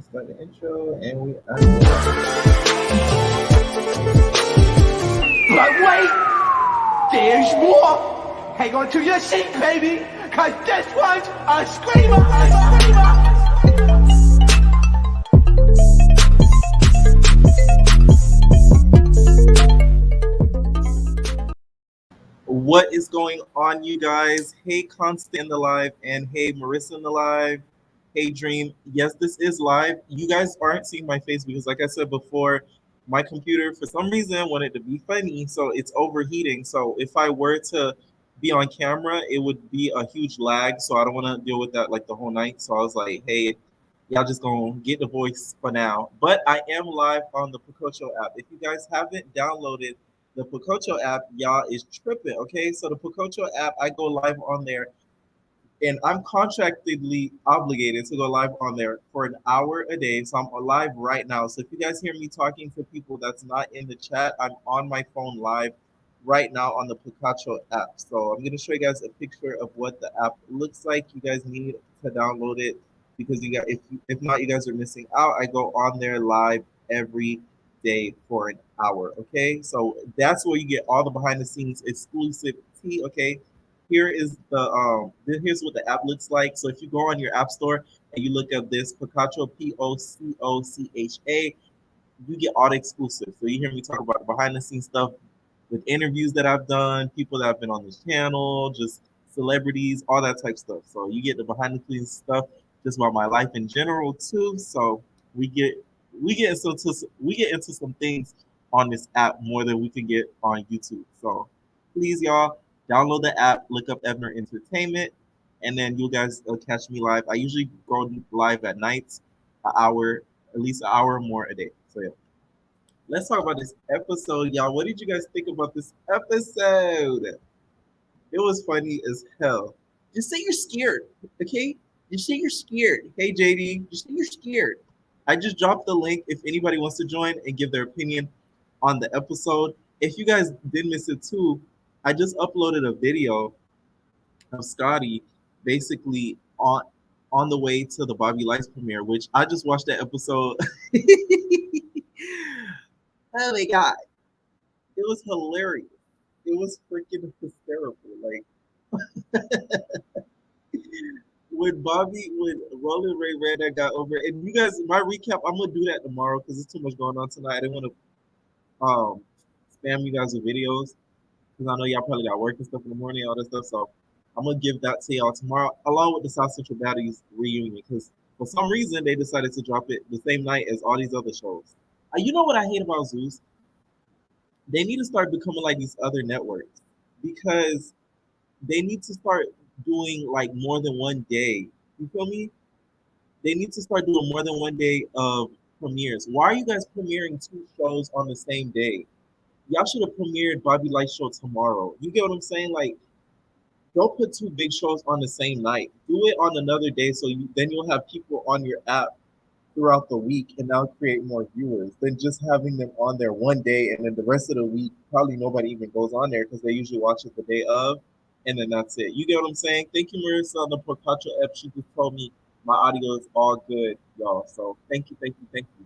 Start the intro, and we are. But wait, there's more. Hang on to your seat, baby, cause this one's a screamer, a screamer. What is going on, you guys? Hey, Constant in the live, and hey, Marissa in the live. Hey, Dream. Yes, this is live. You guys aren't seeing my face because, like I said before, my computer, for some reason, wanted to be funny, so it's overheating. So if I were to be on camera, it would be a huge lag. So I don't want to deal with that like the whole night. So I was like, hey, y'all just gonna get the voice for now. But I am live on the Pococho app. If you guys haven't downloaded the Pococho app, y'all is tripping. Okay, so the Pococho app, I go live on there, and I'm contractually obligated to go live on there for an hour a day. So I'm live right now. So if you guys hear me talking to people that's not in the chat, I'm on my phone live right now on the Pococho app. So I'm gonna show you guys a picture of what the app looks like. You guys need to download it because you got if not, you guys are missing out. I go on there live every day for an hour. Okay, so that's where you get all the behind the scenes exclusive tea. Okay, here's what the app looks like. So if you go on your app store and you look up this Pococho, Pococha, you get all the exclusives. So you hear me talk about the behind the scenes stuff with interviews that I've done, people that have been on this channel, just celebrities, all that type stuff. So you get the behind the scenes stuff just about my life in general too. So we get we get into some things on this app more than we can get on YouTube. So please, y'all, download the app, look up Evner Entertainment, and then you guys catch me live. I usually go live at nights, an hour, at least an hour or more a day. So yeah. Let's talk about this episode, y'all. What did you guys think about this episode? It was funny as hell. Just say you're scared, okay? Just say you're scared. Hey, JD, just say you're scared. I just dropped the link if anybody wants to join and give their opinion on the episode. If you guys did miss it too, I just uploaded a video of Scotty basically on the way to the Bobby Lights premiere, which I just watched that episode. Oh my god, it was hilarious. It was freaking hysterical. Like when Roland Ray Rana got over, and you guys, my recap, I'm gonna do that tomorrow because there's too much going on tonight. I didn't want to spam you guys with videos because I know y'all probably got work and stuff in the morning, all that stuff. So I'm gonna give that to y'all tomorrow, along with the South Central Baddies reunion, because for some reason they decided to drop it the same night as all these other shows. You know what I hate about Zeus? They need to start becoming like these other networks because they need to start doing like more than one day. You feel me? They need to start doing more than one day of premieres. Why are you guys premiering two shows on the same day? Y'all should have premiered Bobby Light show tomorrow. You get what I'm saying? Like, don't put two big shows on the same night. Do it on another day so then you'll have people on your app throughout the week and now create more viewers than just having them on there one day and then the rest of the week probably nobody even goes on there because they usually watch it the day of and then that's it. You get what I'm saying? Thank you, Marissa, on the Pococho app. She just told me my audio is all good, y'all. So thank you, thank you, thank you.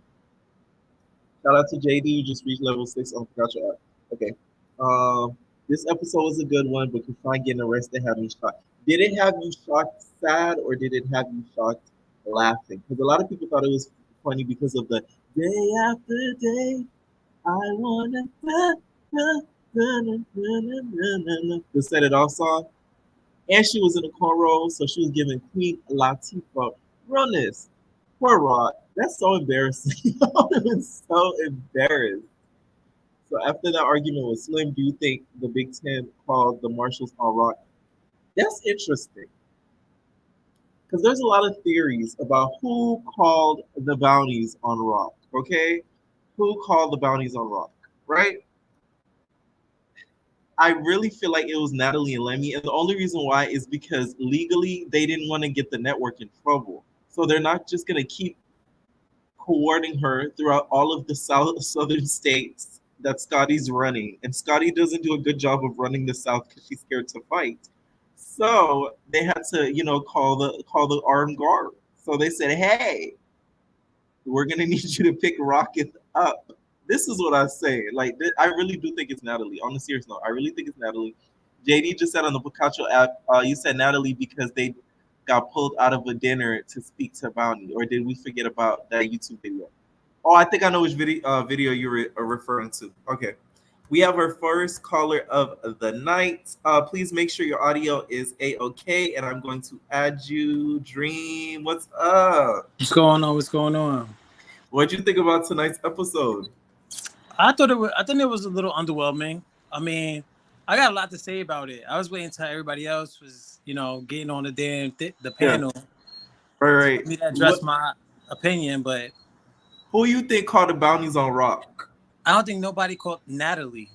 Shout out to JD who just reached level 6 on Pococho app. Okay. This episode was a good one, but Kafan getting arrested had me shocked. Did it have you shocked sad or did it have you shocked laughing? Because a lot of people thought it was funny because of the day after day, I wanna the Set It Off song. And she was in a cornrow, so she was giving Queen Latifah realness. Poor Rod. That's so embarrassing. I was so embarrassed. So after that argument with Slim, do you think the Big Ten called the marshals on Rock? That's interesting because there's a lot of theories about who called the bounties on Rock. Okay, who called the bounties on Rock? Right? I really feel like it was Natalie and Lemmy, and the only reason why is because legally they didn't want to get the network in trouble, so they're not just gonna keep courting her throughout all of the southern states that Scotty's running. And Scotty doesn't do a good job of running the South because she's scared to fight. So they had to, call the armed guard. So they said, "Hey, we're gonna need you to pick Rocket up." This is what I say. Like, I really do think it's Natalie. On a serious note, I really think it's Natalie. JD just said on the Pococho app, you said Natalie because they got pulled out of a dinner to speak to Bounty, or did we forget about that YouTube video? Oh, I think I know which video you are referring to. Okay. We have our first caller of the night. Please make sure your audio is A-OK, and I'm going to add you. Dream, what's up? What's going on? What's going on? What'd you think about tonight's episode? I thought it was a little underwhelming. I mean, I got a lot to say about it. I was waiting until everybody else was, getting on the the panel. Yeah. Right. For me to address my opinion, but who you think called the bounties on Rock? I don't think nobody called Natalie.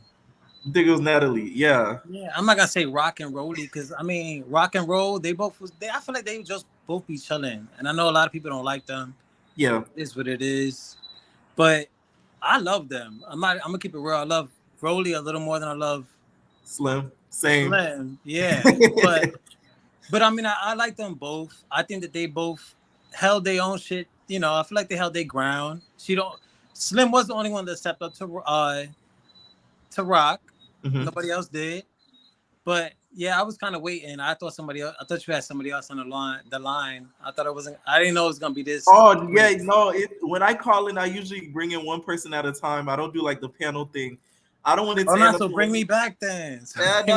I think it was Natalie. Yeah. Yeah, I'm not gonna say Rock and Rolly because I mean Rock and Roll. They both was. I feel like they just both be chilling, and I know a lot of people don't like them. Yeah, it is what it is. But I love them. I'm gonna keep it real. I love Rolly a little more than I love Slim. Same. Slim. Yeah, but I mean I like them both. I think that they both held their own shit. I feel like they held their ground. Slim was the only one that stepped up to Rock. Mm-hmm. Nobody else did. But yeah, I was kind of waiting. I thought you had somebody else on the line. I thought it wasn't. I didn't know it was gonna be this. Oh yeah, no. When I call in, I usually bring in one person at a time. I don't do like the panel thing. I don't want to. So bring me back then. No.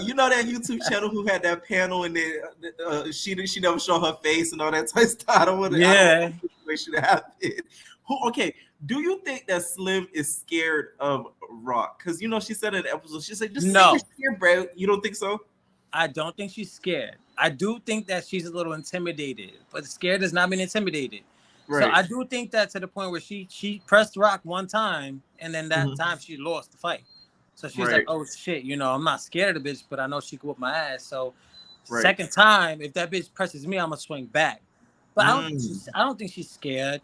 You know that YouTube channel who had that panel and then she never show her face and all that type of stuff. I don't want to. Yeah. Situation to happen. Okay. Do you think that Slim is scared of Rock? Because she said in the episode, she said, "Just no, say you're scared, bro." You don't think so? I don't think she's scared. I do think that she's a little intimidated, but scared does not mean intimidated. Right. So I do think that to the point where she pressed Rock one time, and then that time she lost the fight. So she was like, "Oh shit, I'm not scared of the bitch, but I know she could whoop my ass." So second time, if that bitch presses me, I'm gonna swing back. But I don't think she's scared.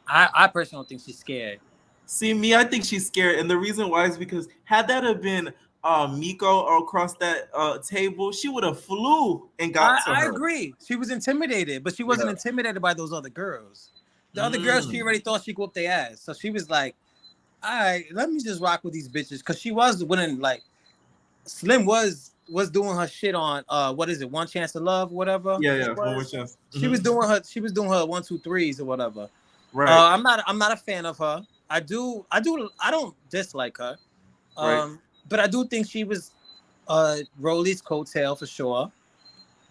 I personally don't think she's scared. See, me, I think she's scared, and the reason why is because had that have been Miko across that table, she would have flew and got to her. I agree. She was intimidated, but she wasn't intimidated by those other girls. The other girls, she already thought she could whoop their ass, so she was like, "All right, let me just rock with these bitches," because she was winning. Like Slim was doing her shit on what is it, One Chance to Love, whatever. Yeah, One More Chance. She was doing her 1, 2, 3s or whatever. Right. I'm not a fan of her. I don't dislike her. But I do think she was Rolly's coattail for sure.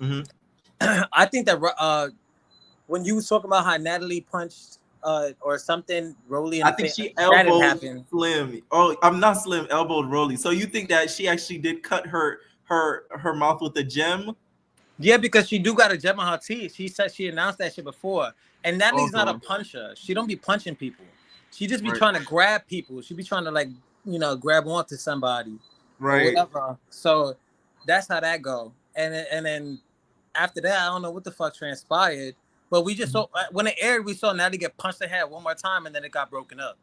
Mm-hmm. I think that when you was talking about how Natalie punched or something Rolly in the face, she elbowed Slim. Oh, I'm not Slim, elbowed Rolly. So you think that she actually did cut her mouth with a gem? Yeah, because she do got a gem on her teeth. She said she announced that shit before. And Natalie's not a Also, puncher. She don't be punching people. She just be right, trying to grab people. She be trying to like, grab onto somebody or right. whatever. So that's how that go. And then after that, I don't know what the fuck transpired. But we just saw when it aired, we saw Natalie get punched in the head one more time, and then it got broken up.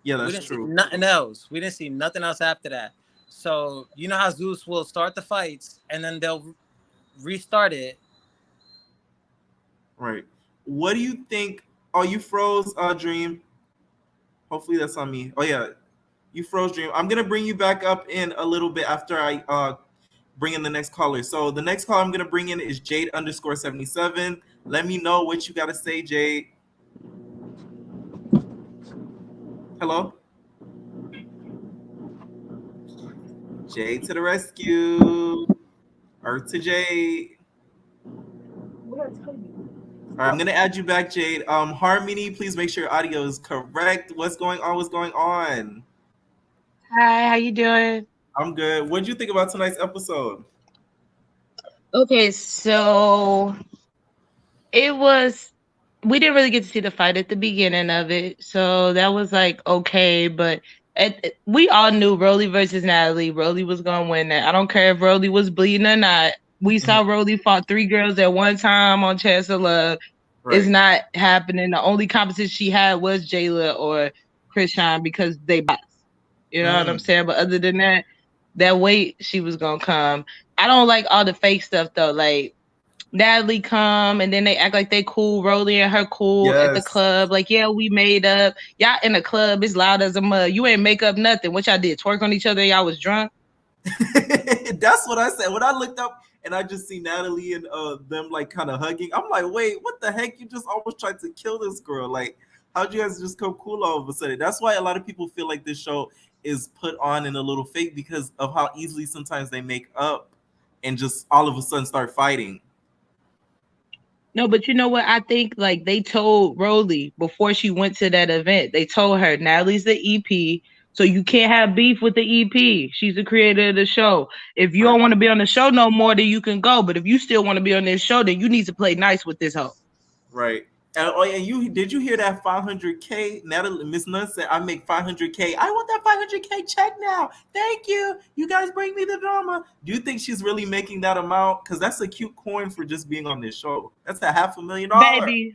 Yeah, We that's didn't see true. nothing else. We didn't see nothing else after that. So you know how Zeus will start the fights, and then they'll restart it. Right. What do you think? Oh, you froze, Dream. Hopefully that's on me. Oh yeah, you froze, Dream. I'm gonna bring you back up in a little bit after I bring in the next caller. So the next caller I'm gonna bring in is Jade underscore 77. Let me know what you gotta say, Jade. Hello, Jade to the rescue. Earth to Jade. All right, I'm gonna add you back, Jade. Harmony, please make sure your audio is correct. What's going on? What's going on? Hi, how you doing? I'm good. What did you think about tonight's episode? Okay, so it was we didn't really get to see the fight at the beginning of it, so that was like okay, but we all knew Rolly versus Natalie. Rolly was gonna win that. I don't care if Rolly was bleeding or not. We saw Rolly fought 3 girls at one time on Chance of Love. It's Right. not happening. The only competition she had was Jayla or Krishan because they boxed. You know what I'm saying? But other than that, that weight she was gonna come. I don't like all the fake stuff though. Like Natalie come and then they act like they cool, Rolly and her cool at the Yes. club. Like, yeah, we made up. Y'all in the club, it's loud as a mud. You ain't make up nothing. What y'all did? Twerk on each other, y'all was drunk. That's what I said. When I looked up and I just see Natalie and them like kind of hugging, I'm like, wait, what the heck? You just almost tried to kill this girl. Like, how'd you guys just come cool all of a sudden? That's why a lot of people feel like this show is put on in a little fake because of how easily sometimes they make up and just all of a sudden start fighting. No, but you know what? I think like they told Rolly before she went to that event, they told her Natalie's the EP, so you can't have beef with the EP. She's the creator of the show. If you Right. don't want to be on the show no more, then you can go. But if you still want to be on this show, then you need to play nice with this hoe. Right. And you did you hear that 500K? Natalie Miss Nunn said, "I make 500K. I want that 500K check now. Thank you. You guys bring me the drama." Do you think she's really making that amount? Because that's a cute coin for just being on this show. That's a $500,000.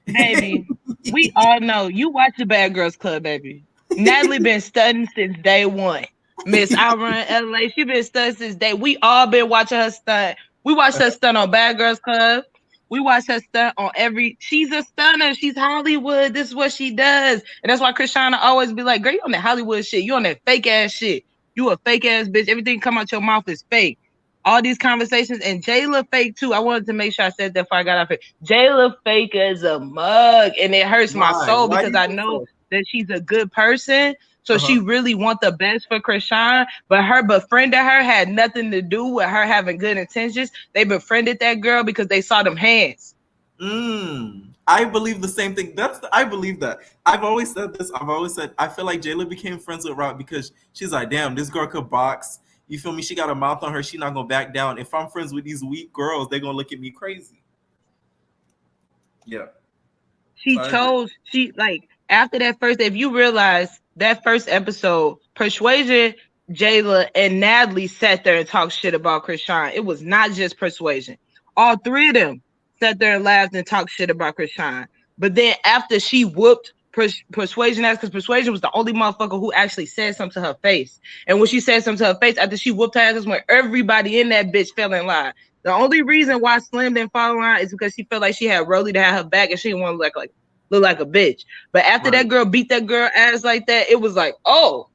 Baby, we all know you watch the Bad Girls Club, baby. Natalie been studying since day one. Miss I Run LA, she been studying since day. We all been watching her stunt. We watched her stunt on Bad Girls Club. We watched her stunt on every. She's a stunner. She's Hollywood. This is what she does, and that's why Krishana always be like, "Girl, you on that Hollywood shit. You on that fake ass shit. You a fake ass bitch. Everything come out your mouth is fake." All these conversations and Jayla fake too. I wanted to make sure I said that before I got off it. Jayla fake as a mug, and it hurts my Why? soul Why do because you I think know so? that she's a good person. So Uh-huh. she really want the best for Krishan, but her befriending her had nothing to do with her having good intentions. They befriended that girl because they saw them hands. I believe the same thing. I believe that. I've always said this. I've always said I feel like Jayla became friends with Rock because she's like, damn, this girl could box. You feel me? She got a mouth on her. She not gonna back down. If I'm friends with these weak girls, they're gonna look at me crazy. Yeah. So She I agree. chose she like after that first. If you realize that first episode, Persuasion, Jayla, and Natalie sat there and talked shit about Krishan. It was not just Persuasion. All three of them sat there and laughed and talked shit about Krishan. But then after she whooped Persuasion ass, because Persuasion was the only motherfucker who actually said something to her face. And when she said something to her face, after she whooped her ass, when everybody in that bitch fell in line. The only reason why Slim didn't fall in line is because she felt like she had Rolly to have her back and she didn't want to look like a bitch. But after Right. that girl beat that girl ass like that, it was like, oh,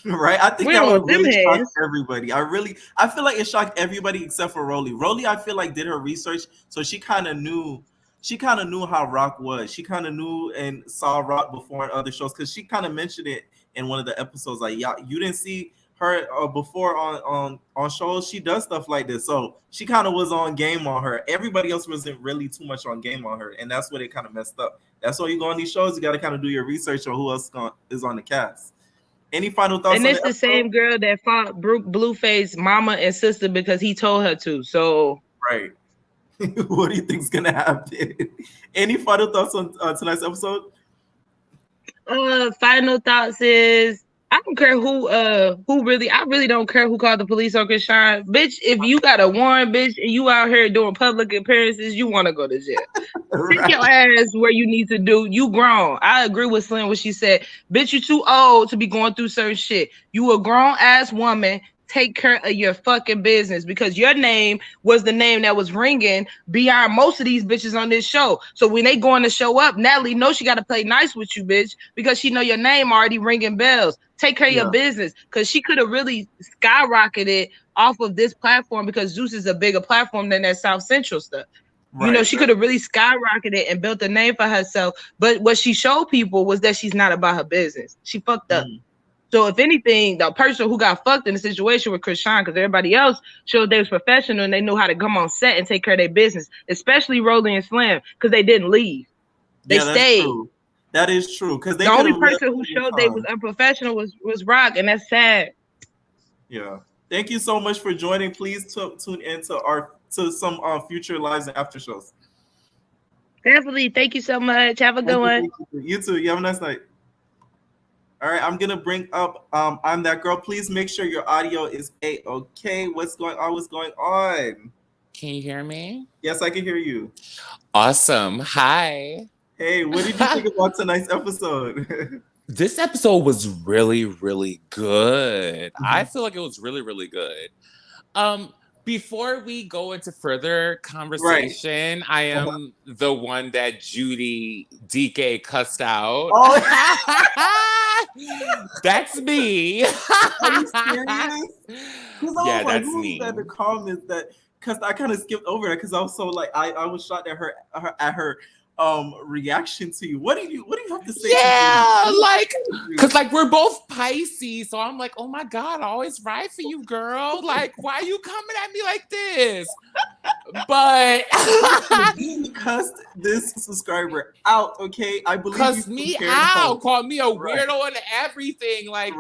Right. I think we that don't would want them really shock hands. everybody. I feel like it shocked everybody except for Rolly. Rolly, I feel like did her research, so she kind of knew. She kind of knew how Rock was. She kind of knew and saw Rock before in other shows because she kind of mentioned it in one of the episodes. Like, yeah, you didn't see her before on shows. She does stuff like this, so she kind of was on game on her. Everybody else wasn't really too much on game on her, and that's what it kind of messed up. That's why you go on these shows. You got to kind of do your research on who else is on the cast. Any final thoughts? And on it's the episode? same girl that fought Blueface mama and sister because he told her to. So right. What do you think's gonna happen? Any final thoughts on tonight's episode? Final thoughts is I don't care who really I really don't care who called the police on Krishan. Bitch, if you got a warrant, bitch, and you out here doing public appearances, you want to go to jail. Take your ass where you need to do. You grown. I agree with Slim when she said, bitch, you too old to be going through certain shit. You a grown ass woman. Take care of your fucking business because your name was the name that was ringing beyond most of these bitches on this show. So when they going to show up, Natalie knows she got to play nice with you, bitch, because she know your name already ringing bells. Take care of your business because she could have really skyrocketed off of this platform because Zeus is a bigger platform than that South Central stuff. Right, you know, she could have really skyrocketed and built a name for herself. But what she showed people was that she's not about her business. She fucked up. So if anything, the person who got fucked in the situation with Krishan, because everybody else showed they was professional and they knew how to come on set and take care of their business, especially Rolly and Slim, because they didn't leave. They stayed. True. That is true. Because the only person who showed they was unprofessional was Rock, and that's sad. Yeah. Thank you so much for joining. Please tune in to some future lives and after shows. Definitely. Thank you so much. Have a good one. You too. You have a nice night. All right, I'm gonna bring up I'm That Girl. Please make sure your audio is A-okay. What's going on? What's going on? Can you hear me? Yes, I can hear you. Awesome. Hi. Hey, what did you think about tonight's episode? This episode was really, really good. I feel like it was really, really good. Before we go into further conversation, I am the one that Judy DK cussed out. Oh, that's me. Are you serious? Yeah, that's me. At the comments that because I kind of skipped over it because I was so like I was shocked at her reaction to you. What do you have to say? Yeah, like because like we're both Pisces, so I'm like, oh my god, I always ride for you, girl. Like, why are you coming at me like this? But you cussed this subscriber out, okay? I believe cussed me out, called me a weirdo and everything. Like,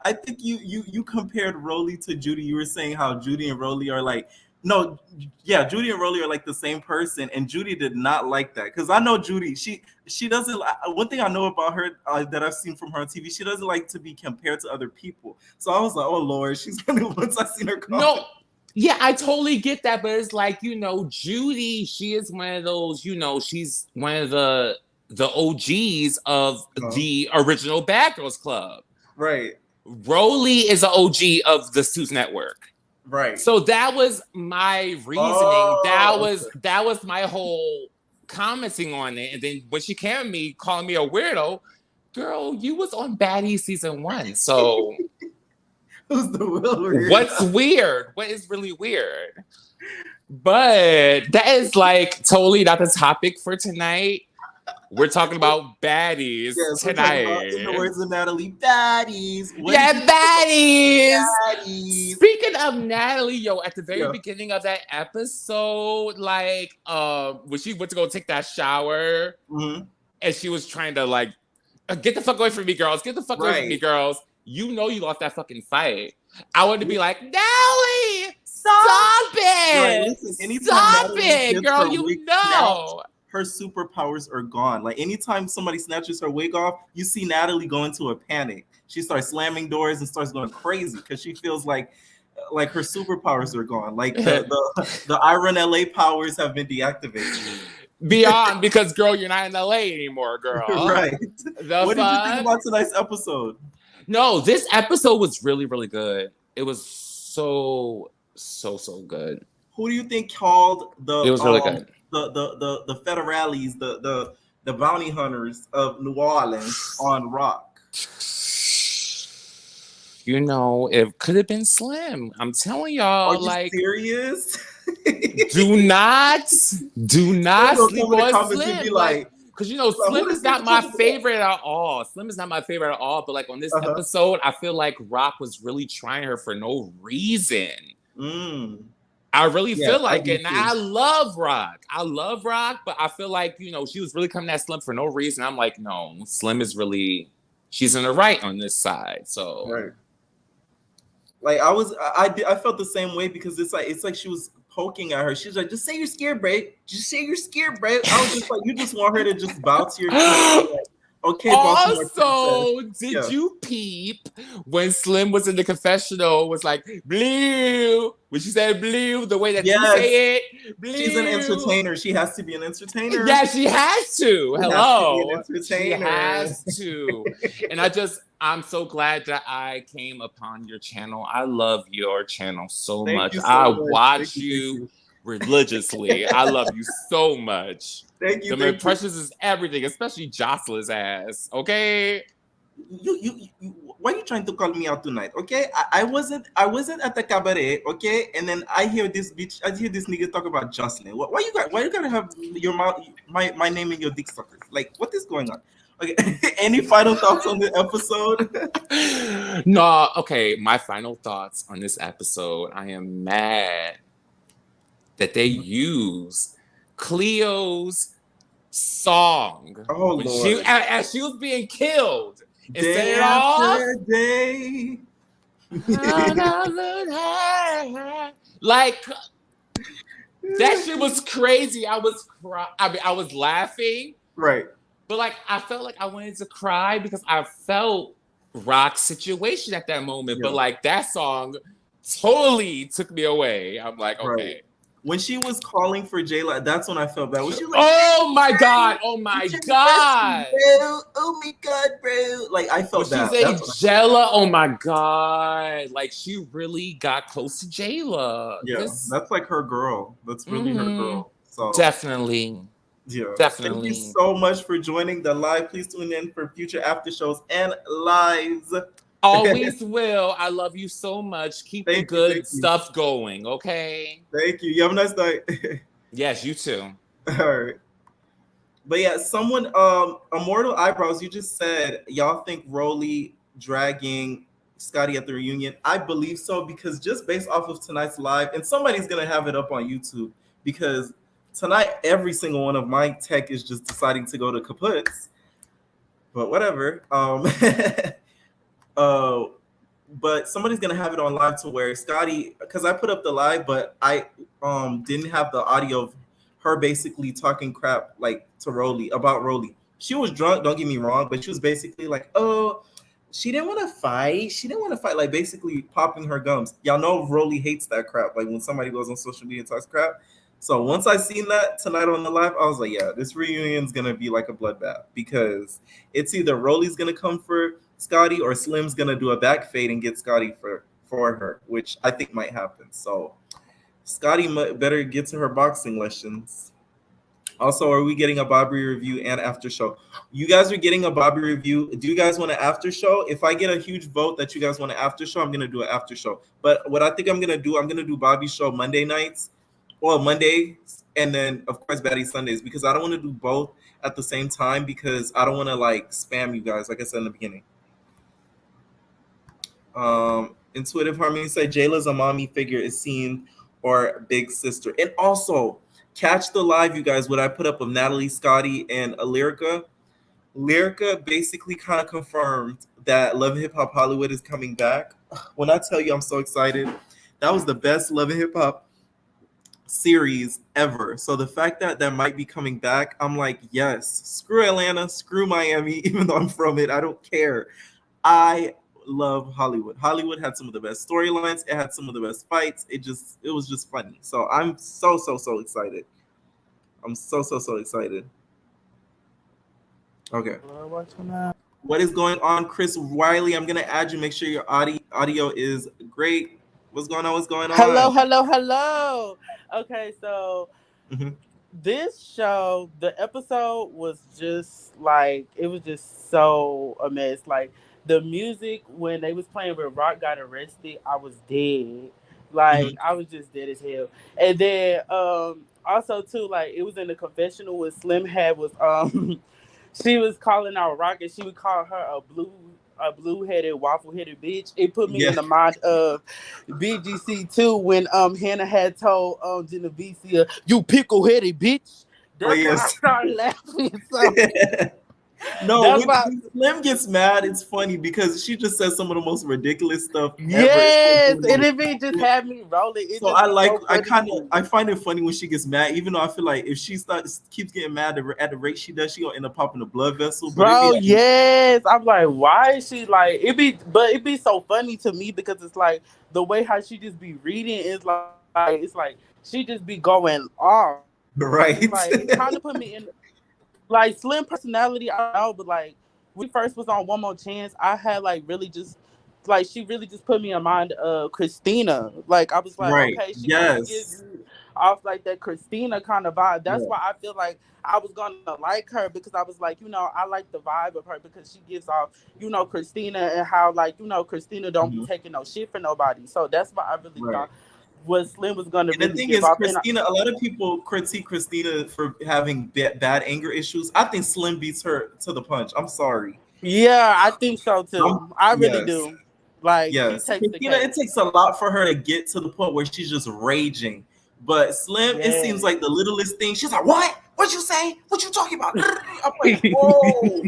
I think you compared Rolly to Judy. You were saying how Judy and Rolly are like. No, yeah, Judy and Rolly are like the same person, and Judy did not like that because I know Judy. She doesn't. One thing I know about her that I've seen from her on TV, she doesn't like to be compared to other people. So I was like, oh Lord, she's gonna once I seen her. No, yeah, I totally get that, but it's like Judy. She is one of those. She's one of the OGs of the original Bad Girls Club. Right. Rolly is an OG of the Suits Network. Right. So that was my reasoning. That was my whole commenting on it. And then when she came at me, calling me a weirdo, girl, you was on Baddies season 1. So who's the weirdo? What's weird? What is really weird? But that is like totally not the topic for tonight. We're talking about baddies tonight. In the words of Natalie, baddies. Baddies. Speaking of Natalie, at the very beginning of that episode, like, when she went to go take that shower, and she was trying to like, get the fuck away from me, girls. Get the fuck away from me, girls. You lost that fucking fight. I wanted to be like, Natalie, stop it. Listen, stop it, girl. Her superpowers are gone. Like anytime somebody snatches her wig off, you see Natalie go into a panic. She starts slamming doors and starts going crazy because she feels like her superpowers are gone. Like the I Run LA powers have been deactivated. Beyond, because girl, you're not in LA anymore, girl. Right. What did you think about tonight's episode? No, this episode was really, really good. It was so good. Who do you think called It was really good. The federales, the bounty hunters of New Orleans on Rock? It could have been Slim. I'm telling y'all, Are you serious? do not sleep on Slim. Because Slim is not my favorite at all. Slim is not my favorite at all. But like on this episode, I feel like Rock was really trying her for no reason. I really feel like it. And I love Rock. But I feel like, she was really coming at Slim for no reason. I'm like, no, Slim is really she's in the right on this side. So right. Like I felt the same way because it's like she was poking at her. She's like, just say you're scared, babe. Just say you're scared, babe. I was just like, you just want her to just bow to your king. Like, okay, also, did you peep when Slim was in the confessional? Was like blue when she said blue, the way that you say it. Blue. She's an entertainer. She has to be an entertainer. Yeah, she has to. Hello, she has to. And I'm so glad that I came upon your channel. I love your channel so much. I watch you religiously. I love you so much. Thank you. The impressions is everything, especially Jocelyn's ass. Okay. You why are you trying to call me out tonight? Okay, I wasn't at the cabaret. Okay, and then I hear this nigga talk about Jocelyn. Why you gotta have your mouth my name in your dick suckers? Like, what is going on? Okay, any final thoughts on the episode? No, okay. My final thoughts on this episode. I am mad that they used Cleo's song as she was being killed and set it off. Day. Like that shit was crazy. I was laughing, right? But like I felt like I wanted to cry because I felt Rock's situation at that moment. But like that song totally took me away. I'm like, okay. Right. When she was calling for Jayla, that's when I felt bad. When she was like, oh my god, oh my god, bro. Oh my god, bro. Like I felt bad. She's a Jayla, oh my god. Like she really got close to Jayla. Yeah, that's like her girl. That's really her girl. So definitely. Yeah, definitely. Thank you so much for joining the live. Please tune in for future after shows and lives. Always will. I love you so much. Keep the good stuff going, okay? Thank you. You have a nice night. Yes, you too. All right. But yeah, someone, Immortal Eyebrows, you just said y'all think Rolly dragging Scotty at the reunion. I believe so because just based off of tonight's live, and somebody's going to have it up on YouTube because tonight every single one of my tech is just deciding to go to kaputs. But whatever. But somebody's gonna have it on live to where Scotty, because I put up the live, but I didn't have the audio of her basically talking crap like to Rolly about Rolly. She was drunk, don't get me wrong, but she was basically like, oh, she didn't want to fight. She didn't want to fight, like basically popping her gums. Y'all know Rolly hates that crap. Like when somebody goes on social media and talks crap. So once I seen that tonight on the live, I was like, yeah, this reunion's gonna be like a bloodbath because it's either Rolly's gonna come for Scotty or Slim's gonna do a back fade and get Scotty for her, which I think might happen. So Scotty better get to her boxing lessons. Also, are we getting a Bobby review and after show? You guys are getting a Bobby review. Do you guys want an after show? If I get a huge vote that you guys want an after show, I'm gonna do an after show. But what I think I'm gonna do Bobby's show Monday nights. Well, Mondays, and then of course Baddies Sundays, because I don't want to do both at the same time because I don't want to like spam you guys, like I said in the beginning. Intuitive Harmony said Jayla's a mommy figure is seen or big sister. And also catch the live, you guys, what I put up of Natalie, Scotty, and Lyrica. Lyrica basically kind of confirmed that Love and Hip Hop Hollywood is coming back. When I tell you I'm so excited, that was the best Love and Hip Hop series ever. So the fact that that might be coming back, I'm like, yes, screw Atlanta, screw Miami, even though I'm from it, I don't care. I love Hollywood. Hollywood had some of the best storylines. It had some of the best fights. It was just funny. So I'm so excited. I'm so excited. Okay. What is going on, Chris Wiley? I'm gonna add you. Make sure your audio is great. What's going on? Hello. Okay, so this show, the episode was just like, it was just so a mess. Like the music when they was playing when Rock got arrested, I was dead. Like I was just dead as hell. And then also too, like it was in the confessional with Slim had was she was calling out Rock and she would call her a blue-headed, waffle-headed bitch. It put me in the mind of BGC too when Hannah had told Genovese, you pickle-headed bitch. That's when I started laughing. So No, That's when why. Slim gets mad, it's funny because she just says some of the most ridiculous stuff ever. It's like Yes, doing and it. if it just had me rolling, it So just I be like, so funny to me. I find it funny when she gets mad, even though I feel like if she keeps getting mad at the rate she does, she gonna end up popping a blood vessel. But it be Bro, like, yes. I'm like, why is she like it be so funny to me because it's like the way how she just be reading is like it's like she just be going off. right? It's like it kind of put me in like Slim personality, I don't know, but like when she first was on One More Chance, I had like really just like she really just put me in mind of Christina. Like I was like, Right. okay, she kind of gives Yes. me off like that Christina kind of vibe. That's Yeah. why I feel like I was gonna like her because I was like, I like the vibe of her because she gives off, Christina and how like, Christina don't be Mhm. taking no shit for nobody. So that's why I really Right. thought what Slim was gonna And the really thing give is, off. Christina, a lot of people critique Christina for having bad anger issues. I think Slim beats her to the punch. I'm sorry. Yeah, I think so too. I really Yes. do. Like she Yes. takes the Christina, it cake. takes a lot for her to get to the point where she's just raging. But Slim, it seems Yes. like the littlest thing. She's like, "What? What you say? What you talking about?" I'm like, "Whoa,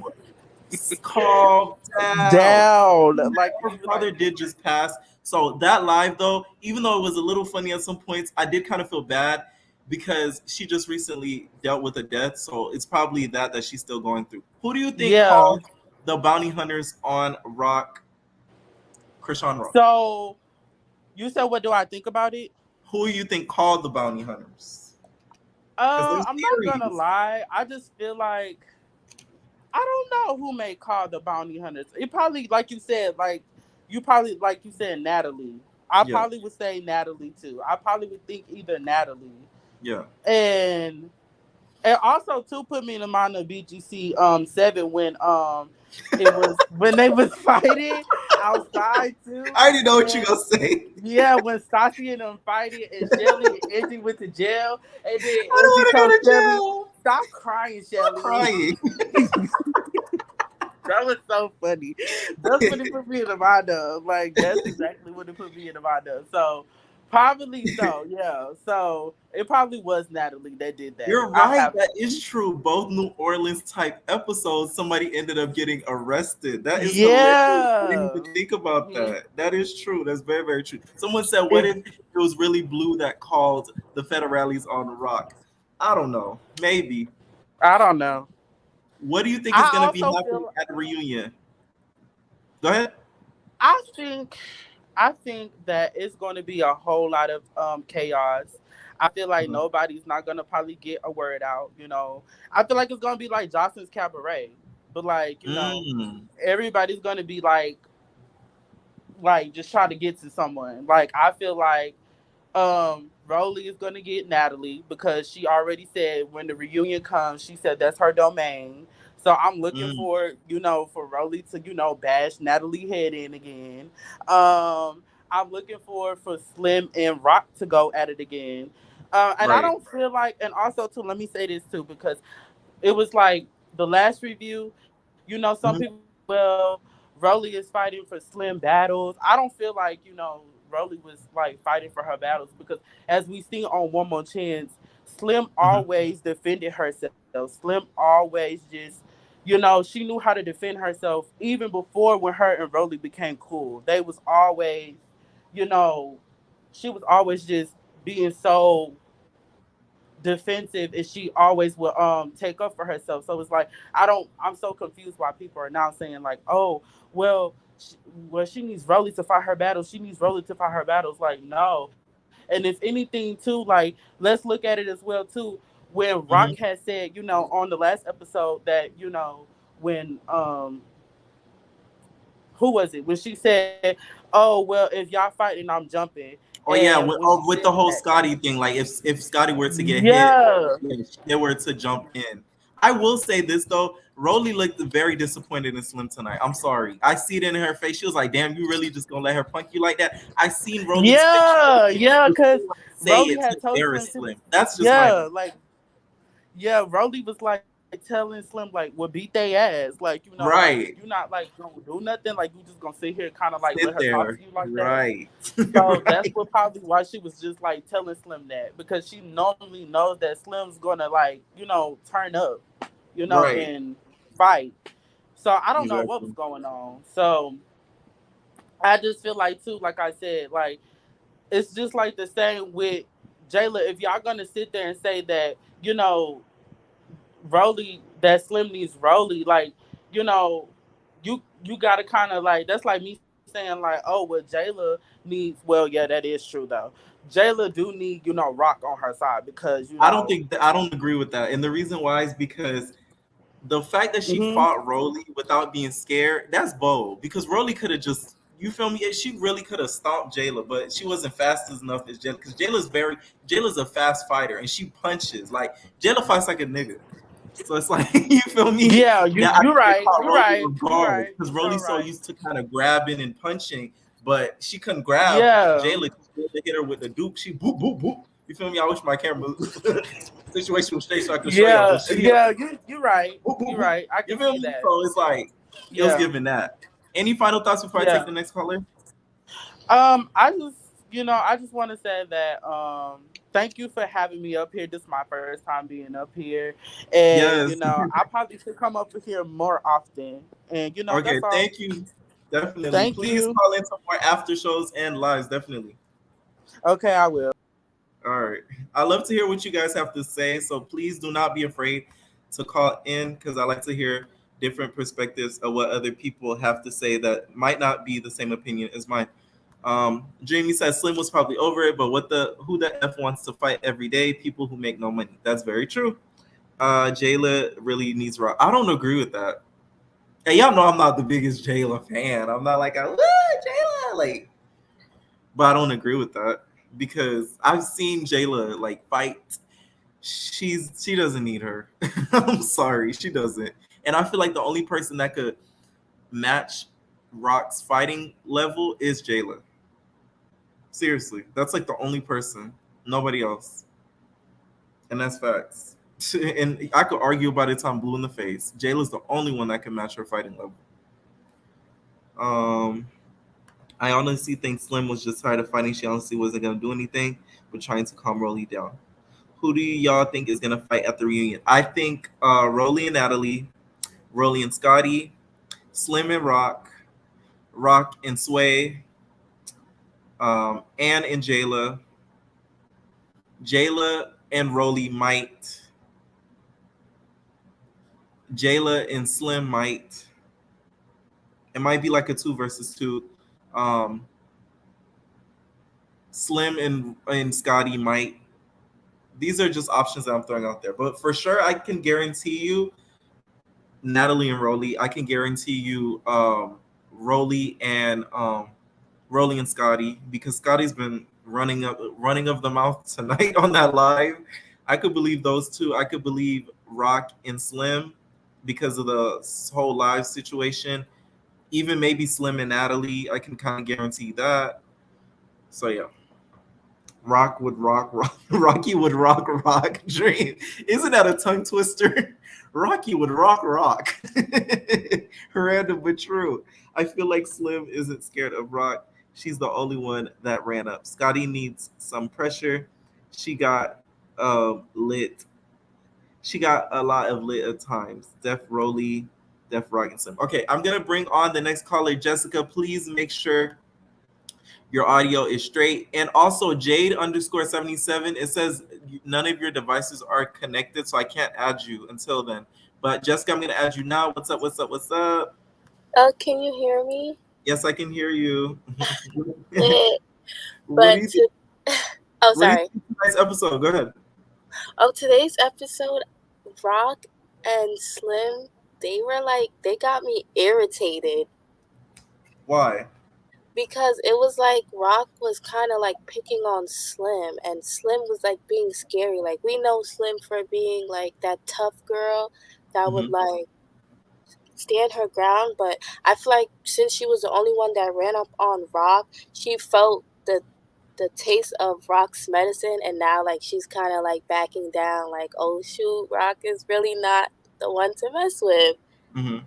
calm down." Down. Like Her she was father like, did just pass. So that live though, even though it was a little funny at some points, I did kind of feel bad because she just recently dealt with a death. So it's probably that she's still going through. Who do you think yeah. called the bounty hunters on Rock, Krishan Rock? So you said what do I think about it? Who do you think called the bounty hunters? Because there's I'm not gonna theories. lie. I just feel like I don't know who may call the bounty hunters. It probably like you said, like you probably like you said Natalie. I Yeah, probably would say Natalie too. I probably would think either Natalie. yeah. And also too put me in the mind of BGC 7 when it was when they was fighting outside too. I already know what you're And gonna say. yeah, when Stassi and them fighting and Shelly and Izzy went to jail and then I don't Izzy want to go told to Shelly, jail. stop crying, I'm Shelly. crying. That was so funny. That's what it put me in the mind of. Like that's exactly what it put me in the mind of. So probably so, yeah. So it probably was Natalie that did that. You're I right. have That is true. Both New Orleans type episodes, somebody ended up getting arrested. That is hilarious. I didn't yeah. even think about Mhm. that. That is true. That's very, very true. Someone said, "What If if it was really Blue that called the federales on the Rock?" I don't know. Maybe. I don't know. What do you think is I going to be also happening feel at the reunion? Go ahead. I think I think that it's going to be a whole lot of chaos. I feel like Mhm. nobody's not going to probably get a word out. I feel like it's going to be like Jocelyn's Cabaret, but like Mm. everybody's going to be like just try to get to someone. Like I feel like Rolly is gonna get Natalie because she already said when the reunion comes, she said that's her domain. So I'm looking Mm. for, for Rolly to, bash Natalie head in again. I'm looking for Slim and Rock to go at it again. And I Right. don't feel like, and also too, let me say this too, because it was like the last review, some people Mhm. say, well, Rolly is fighting for Slim battles. I don't feel like, Rolly was like fighting for her battles because as we seen on One More Chance, Slim Mhm. always defended herself. Slim always just, she knew how to defend herself even before when her and Rolly became cool. They was always, you know, she was always just being so defensive and she always will take up for herself. So it's like I'm so confused why people are now saying like, oh, well, she needs Rolly to fight her battles. She needs Rolly to fight her battles. Like, no. And if anything too, like, let's look at it as well too. When Rock Mhm. had said, on the last episode that, when who was it? When she said, oh well, if y'all fighting, I'm jumping. Oh yeah, And when she with said the whole that, Scotty thing, like if Scotty were to get hit, yeah. yeah, they were to jump in. I will say this though, Rolly looked very disappointed in Slim tonight. I'm sorry, I see it in her face. She was like, "Damn, you really just gonna let her punk you like that?" I seen Rolly's face. Yeah, because Say Rolly it to had told Slim embarrass she was, Slim. That's just my yeah, opinion. like, yeah, Rolly was like telling Slim, like, well, beat they ass. Like, like, you're Right, not, like, gonna do nothing. Like, you just gonna sit here and kind of, like, let sit her talk to there. you like that. Right, So that's right, what probably why she was just, like, telling Slim that. Because she normally knows that Slim's gonna, like, turn up, right. and fight. So I don't know what was Exactly. going on. So I just feel like too, like I said, like it's just like the same with Jayla. If y'all gonna sit there and say that, Rolly, that Slim needs Rolly, like, you know, you gotta kind of like, that's like me saying like, oh well, Jayla needs, well, yeah, that is true though. Jayla do need, Rock on her side because I don't agree with that, and the reason why is because the fact that she hmm fought Rolly without being scared, that's bold. Because Rolly could have just, you feel me? She really could have stomped Jayla, but she wasn't fast enough as Jayla. Because Jayla's a fast fighter, and she punches like Jayla fights like a nigga. So it's like you feel me? yeah, That I you're think it right, caught you're Rolly right, off you're guard right, because you're so Rolly's so right. used to kind of grabbing and punching, but she couldn't grab Yeah, Jayla. Jayla hit her with the Duke. She boop boop boop. You feel me? I wish my camera situation was straight so I could show y'all, yeah, but she hit yeah. You're right, boop, boop, you're boop. right. I You can feel see me? that. So it's like it was Yeah, given that. Any final thoughts before I take yeah. the next caller? I just want to say that thank you for having me up here. This is my first time being up here, and Yes. I probably should come up here more often. And Okay. that's all. Thank you. Definitely. Thank Please you. call in some more after shows and lives. Definitely. Okay, I will. All right. I love to hear what you guys have to say. So please do not be afraid to call in because I like to hear different perspectives of what other people have to say that might not be the same opinion as mine. Jamie says Slim was probably over it, but who the F wants to fight every day? People who make no money. That's very true. Jayla really needs Rock. I don't agree with that. And y'all know I'm not the biggest Jayla fan. I'm not like Jayla like, but I don't agree with that because I've seen Jayla like fight. She doesn't need her. I'm sorry, she doesn't. And I feel like the only person that could match Rock's fighting level is Jayla. Seriously, that's like the only person. Nobody else, and that's facts. And I could argue about it till I'm blue in the face. Jayla's the only one that can match her fighting level. Um, I honestly think Slim was just tired of fighting. She honestly wasn't gonna do anything, but trying to calm Rolly down. Who do y'all think is gonna fight at the reunion? I think Rolly and Natalie, Rolly and Scotty, Slim and Rock, Rock and Sway, Ann and Jayla, Jayla and Rolly might, Jayla and Slim might. It might be like a 2 versus 2. Um, Slim and Scotty might. These are just options that I'm throwing out there. But for sure, I can guarantee you Natalie and Rolly. I can guarantee you Rolly and Scotty because Scotty's been running of the mouth tonight on that live. I could believe those two. I could believe Rock and Slim because of the whole live situation. Even maybe Slim and Natalie. I can kind of guarantee that. So yeah. Rock would rock, rock. Rocky would rock, rock. Dream. Isn't that a tongue twister? Rocky would rock, rock. Random but true. I feel like Slim isn't scared of Rock. She's the only one that ran up. Scotty needs some pressure. She got lit. She got a lot of lit at times. Def Rolly, Def Rock and Slim. Okay, I'm gonna bring on the next caller, Jessica. Please make sure your audio is straight. And also Jade _77. It says none of your devices are connected, so I can't add you until then. But Jessica, I'm gonna add you now. What's up? What's up? What's up? Can you hear me? Yes, I can hear you. What do But you think? oh, What do you sorry. think of tonight's episode? Go ahead. Oh, today's episode, Rock and Slim, they got me irritated Why? because it was like Rock was kind of like picking on Slim, and Slim was like being scary. Like, we know Slim for being like that tough girl that would like stand her ground, but I feel like since she was the only one that ran up on Rock, she felt the taste of Rock's medicine, and now like she's kind of like backing down, like, oh shoot, Rock is really not the one to mess with. Mm-hmm.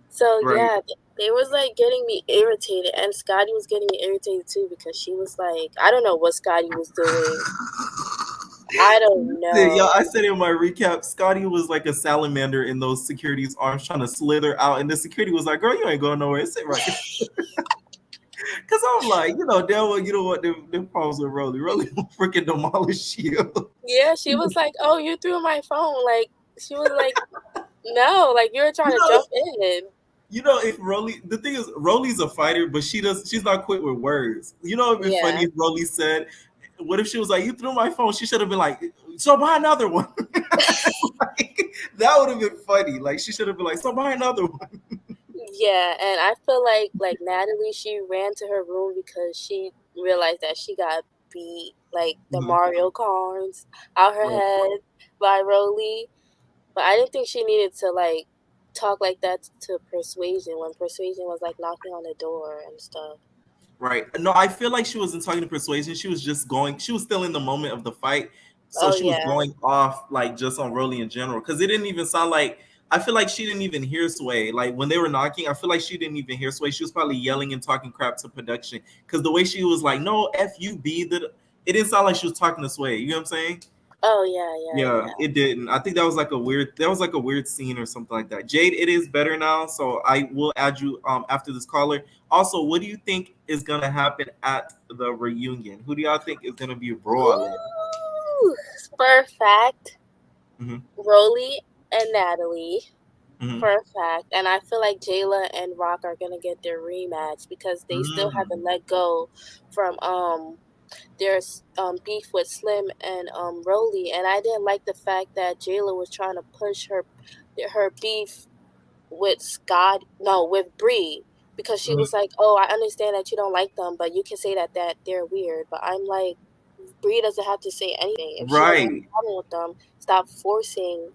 So Right. yeah, they was like getting me irritated, and Scotty was getting me irritated too because she was like, I don't know what Scotty was doing. I don't know. I said in my recap, Scotty was like a salamander in those security's arms trying to slither out, and the security was like, "Girl, you ain't going nowhere. Sit right here." Because I'm like, damn well, you know what? Them problems with Rolly. Rolly will freaking demolish you. Yeah, she was like, "Oh, you threw my phone." Like, she was like, "No, like you were trying to jump in." If Rolly, the thing is, Rolly's a fighter, but she's not quick with words. It'd be funny if Rolly said, what if she was like, "You threw my phone"? She should have been like, "So buy another one." That would have been funny. Like, she should have been like, "So buy another one." Yeah, and I feel like Natalie, she ran to her room because she realized that she got beat, like the Mario cards out her head by Rolly. But I didn't think she needed to like talk like that to Persuasion when Persuasion was like knocking on the door and stuff. Right. No, I feel like she wasn't talking to Persuasion. She was just going. She was still in the moment of the fight, so she was going off like just on Rolly in general. Because it didn't even sound like. I feel like she didn't even hear Sway. Like when they were knocking, I feel like she didn't even hear Sway. She was probably yelling and talking crap to production. Because the way she was like, "No, FUB," it didn't sound like she was talking to Sway. You know what I'm saying? Oh yeah. It didn't. I think that was like a weird scene or something like that. Jade, it is better now, so I will add you after this caller. Also, what do you think is gonna happen at the reunion? Who do y'all think is gonna be brawling? Ooh, for a fact, Rolly and Natalie. For a fact, and I feel like Jayla and Rock are gonna get their rematch because they still haven't let go from their beef with Slim and Rolly, and I didn't like the fact that Jayla was trying to push her beef with with Bree, because she was like, "Oh, I understand that you don't like them, but you can say that they're weird." But I'm like, Bree doesn't have to say anything. If she has a problem with them, stop forcing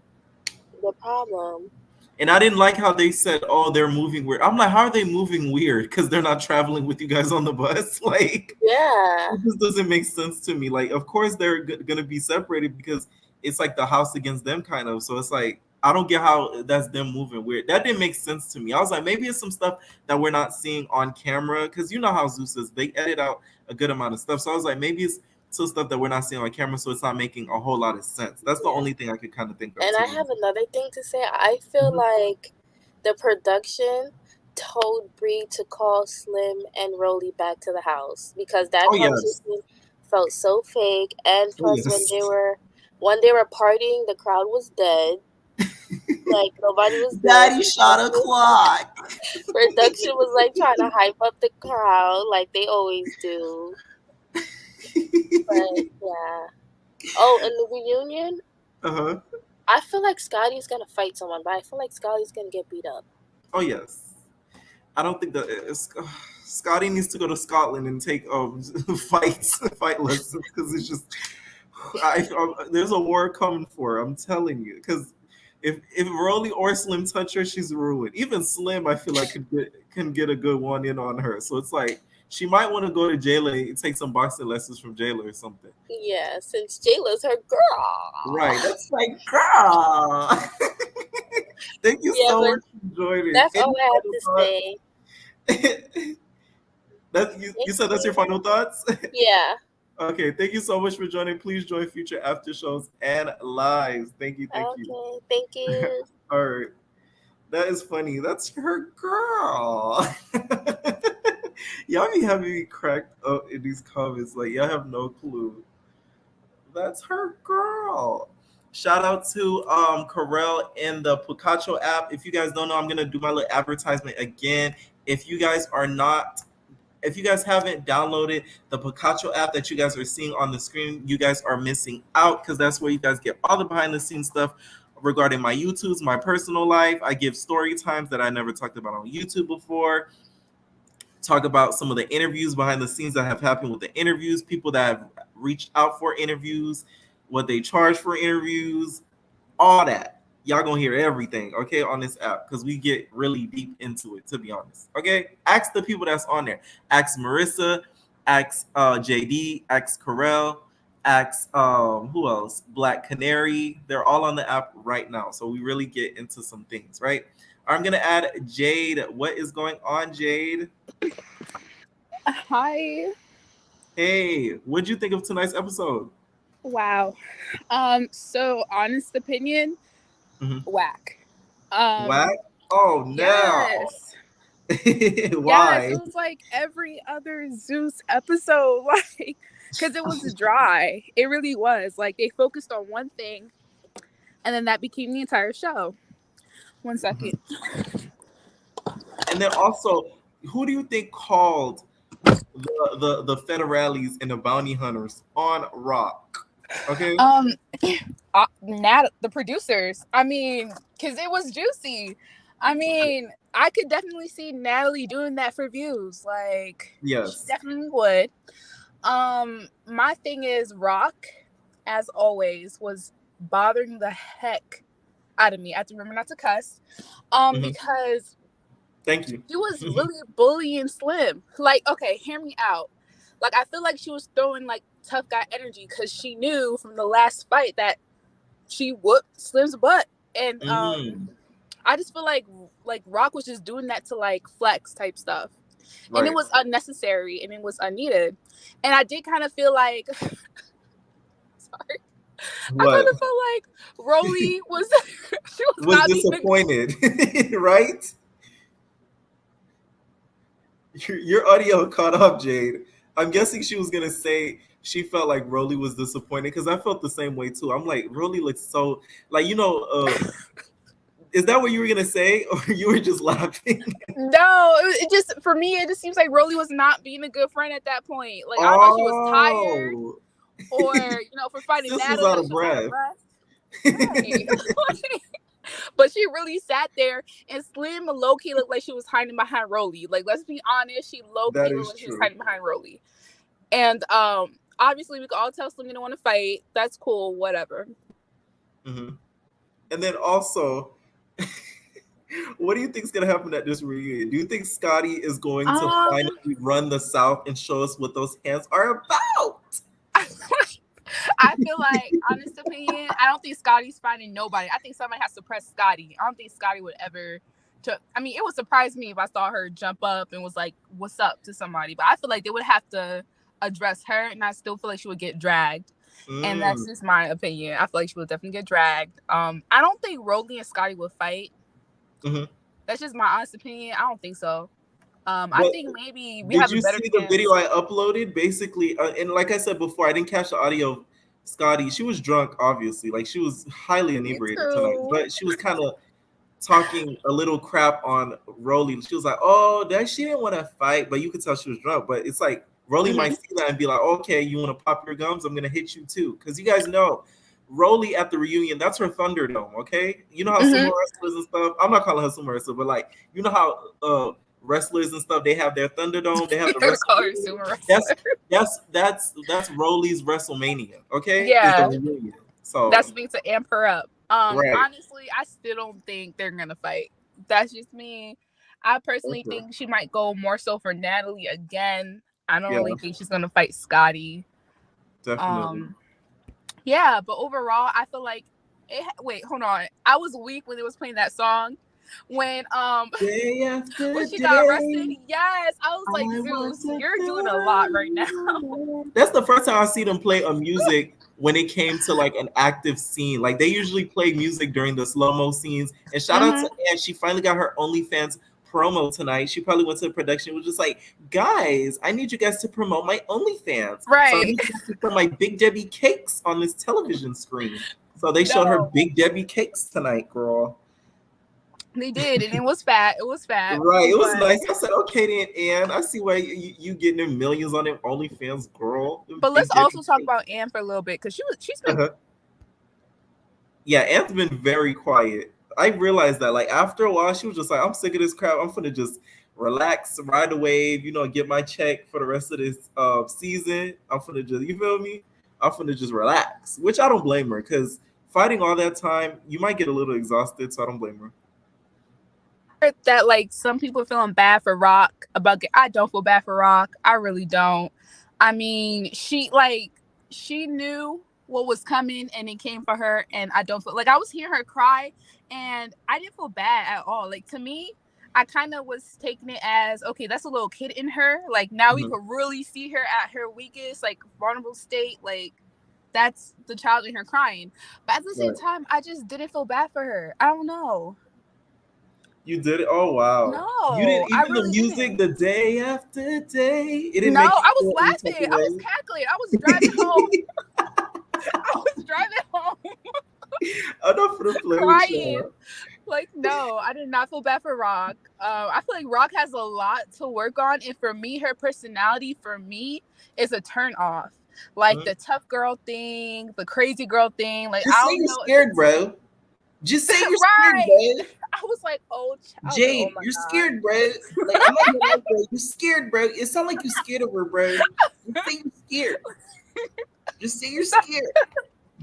the problem. And I didn't like how they said, "Oh, they're moving weird." I'm like, how are they moving weird? Because they're not traveling with you guys on the bus. Like, yeah, it just doesn't make sense to me. Like, of course they're gonna be separated because it's like the house against them kind of. So it's like I don't get how that's them moving weird. That didn't make sense to me. I was like, maybe it's some stuff that we're not seeing on camera because you know how Zeus is. They edit out a good amount of stuff. So I was like, maybe it's some stuff that we're not seeing on camera, so it's not making a whole lot of sense. That's the only thing I could kind of think of. And I have another thing to say. I feel like the production told Bree to call Slim and Rolly back to the house because that conversation felt so fake. And plus, when they were partying, the crowd was dead. Like nobody was there. Daddy shot a clock. Production was like trying to hype up the crowd, like they always do. But yeah. Oh, and the reunion. I feel like Scotty's gonna fight someone, but I feel like Scotty's gonna get beat up. Oh yes, I don't think that Scotty needs to go to Scotland and take fight lessons because it's just there's a war coming for her. I'm telling you, because if Rolly or Slim touch her, she's ruined. Even Slim, I feel like can get a good one in on her. So it's like she might want to go to Jayla and take some boxing lessons from Jayla or something. Yeah, since Jayla's her girl. Right, that's like girl. Thank you so much for joining. That's all I have to say. You said that's your final thoughts? Yeah. Okay, thank you so much for joining. Please join future after shows and lives. Thank you. Okay, thank you. All right. That is funny. That's her girl. Y'all be having me cracked up in these comments. Like, y'all have no clue. That's her girl. Shout out to Carell in the Pococho app. If you guys don't know, I'm gonna do my little advertisement again. If you guys haven't downloaded the Pococho app that you guys are seeing on the screen, you guys are missing out because that's where you guys get all the behind the scenes stuff regarding my YouTubes, my personal life. I give story times that I never talked about on YouTube before. Talk about some of the interviews behind the scenes that have happened with the interviews, people that have reached out for interviews, what they charge for interviews, all that. Y'all gonna hear everything, okay, on this app because we get really deep into it, to be honest. Okay, ask the people that's on there. Ask Marissa, ask JD, ask Carell, ask who else? Black Canary. They're all on the app right now, so we really get into some things, right? I'm gonna add Jade. What is going on, Jade? Hi. Hey, what'd you think of tonight's episode? Wow. So honest opinion, whack. Whack? Oh no. Yes. Yes, Why? it was like every other Zeus episode, like, because it was dry. It really was. Like, they focused on one thing, and then that became the entire show. 1 second. And then also, who do you think called the federales and the bounty hunters on Rock? Okay. The producers. I mean, because it was juicy. I mean, I could definitely see Natalie doing that for views. Like, she Yes. definitely would. My thing is, Rock, as always, was bothering the heck out of me. I have to remember not to cuss. Because Thank you. she was really bullying Slim. Like, okay, hear me out. Like, I feel like she was throwing like tough guy energy because she knew from the last fight that she whooped Slim's butt. And I just feel like Rock was just doing that to like flex type stuff. Right. And it was unnecessary and it was unneeded. And I did kind of feel like sorry. What? I kind of felt like Rolly was she was not disappointed, right? Your audio caught up, Jade. I'm guessing she was gonna say she felt like Rolly was disappointed because I felt the same way too. I'm like, Rolly looks so like is that what you were gonna say, or you were just laughing? No, it just for me, it just seems like Rolly was not being a good friend at that point. Like, I don't know if she was tired, or for fighting Natalie, was out of breath. Right. But she really sat there, and Slim low key looked like she was hiding behind Rolly. Like, let's be honest, she low key looked like she was hiding behind Rolly. And obviously, we could all tell Slim didn't want to fight. That's cool, whatever. And then also, what do you think is going to happen at this reunion? Do you think Scotty is going to finally run the South and show us what those hands are about? I feel like, honest opinion, I don't think Scotty's finding nobody. I think somebody has to press Scotty. I don't think Scotty would ever. I mean, it would surprise me if I saw her jump up and was like, "What's up?" to somebody. But I feel like they would have to address her, and I still feel like she would get dragged. And that's just my opinion. I feel like she would definitely get dragged. I don't think Rolly and Scotty would fight. That's just my honest opinion. I don't think so. I think maybe we have a better chance. Did you see the video I uploaded? Basically, and like I said before, I didn't catch the audio of Scotty. She was drunk, obviously. Like, she was highly inebriated tonight. But she was kind of talking a little crap on Rolly. She was like, oh, she didn't want to fight. But you could tell she was drunk. But it's like, Rolly might see that and be like, okay, you want to pop your gums? I'm going to hit you too. Because you guys know, Rolly at the reunion, that's her Thunderdome, okay? You know how sumo wrestlers and stuff, I'm not calling her sumo wrestler, but like, you know how wrestlers and stuff, they have their Thunderdome, they have the that's Rolly's WrestleMania, okay? Yeah. So that's me to amp her up. Honestly, I still don't think they're gonna fight. That's just me. I personally think she might go more so for Natalie again. I don't really think she's gonna fight Scotty. Definitely. Yeah, but overall, I feel like wait, hold on. I was weak when they was playing that song. When when she got arrested. Yes, I was like, Zeus, you're doing a lot right now. That's the first time I see them play a music when it came to like an active scene. Like, they usually play music during the slow-mo scenes. And shout out to Ann, she finally got her OnlyFans promo tonight. She probably went to the production, was just like, guys, I need you guys to promote my OnlyFans. Right. So I need you to put my Big Debbie cakes on this television screen. So they showed her Big Debbie cakes tonight, girl. They did, and it was fat. It was fat. Right. It was nice. I said, okay then, Ann, I see why you getting them millions on them OnlyFans, girl. But let's also talk about Ann for a little bit, because she's been yeah, Ann's been very quiet. I realized that, like, after a while, she was just like, I'm sick of this crap. I'm gonna just relax, ride the wave, get my check for the rest of this season. I'm gonna just, you feel me? I'm gonna just relax, which I don't blame her, because fighting all that time, you might get a little exhausted, so I don't blame her. That like some people feeling bad for Rock I don't feel bad for Rock. I really don't. I mean, she knew what was coming and it came for her, and I don't feel like I was hearing her cry and I didn't feel bad at all. Like, to me, I kind of was taking it as, okay, that's a little kid in her. Like, now we could really see her at her weakest, like, vulnerable state. Like, that's the child in her crying. But at the same Right. time, I just didn't feel bad for her. I don't know. You did it? Oh wow. You No, didn't I even the really music didn't. the day after day. It didn't No, make you I was feel any type laughing. of I was way. cackling. I was driving home. I was driving home I'm not gonna play with crying. y'all. Like, no, I did not feel bad for Rock. I feel like Rock has a lot to work on, and for me, her personality for me is a turn off. Like the tough girl thing, the crazy girl thing. Like, Just I say don't you're know if scared, it's bro. Just say you're scared, right. bro. I was like, I was like, oh Jade, my you're god. scared, bro. Like I'm not gonna lie, bro. You're scared, bro. It sounds like you're scared of her, bro. Just say you're scared. Just say you're scared.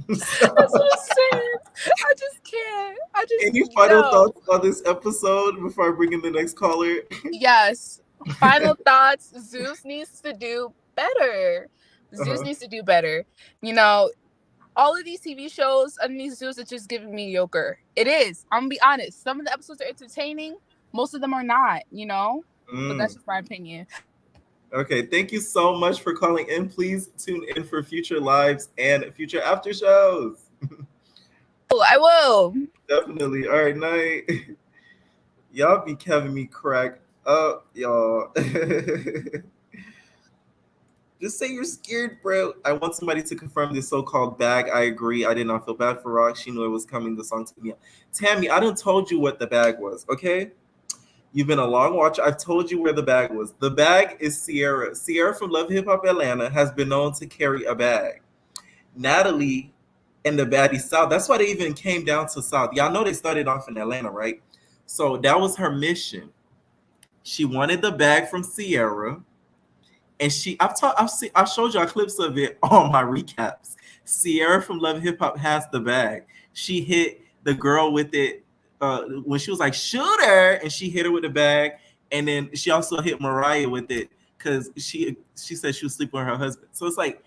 That's what I'm saying. I just can't. I just Any final no. thoughts on this episode before I bring in the next caller? Yes. Final thoughts. Zeus needs to do better. Zeus Uh-huh. needs to do better. You know, all of these TV shows underneath Zeus are just giving mediocre. It is. I'm gonna be honest. Some of the episodes are entertaining. Most of them are not, you know? But that's just my opinion. Okay, thank you so much for calling in. Please tune in for future lives and future after shows. Oh, I will. Definitely. All right, night. Y'all be having me crack up, y'all. Just say you're scared, bro. I want somebody to confirm this so-called bag. I agree. I did not feel bad for Rock. She knew it was coming. The song took me out. Tammy, I done told you what the bag was, okay? You've been a long watcher. I've told you where the bag was. The bag is Sierra. Sierra from Love Hip Hop Atlanta has been known to carry a bag. Natalie and the Baddies South. That's why they even came down to South. Y'all know they started off in Atlanta, right? So that was her mission. She wanted the bag from Sierra. And I've showed y'all clips of it on my recaps. Sierra from Love Hip Hop has the bag. She hit the girl with it when she was like shoot her, and she hit her with the bag. And then she also hit Mariah with it because she said she was sleeping with her husband. So it's like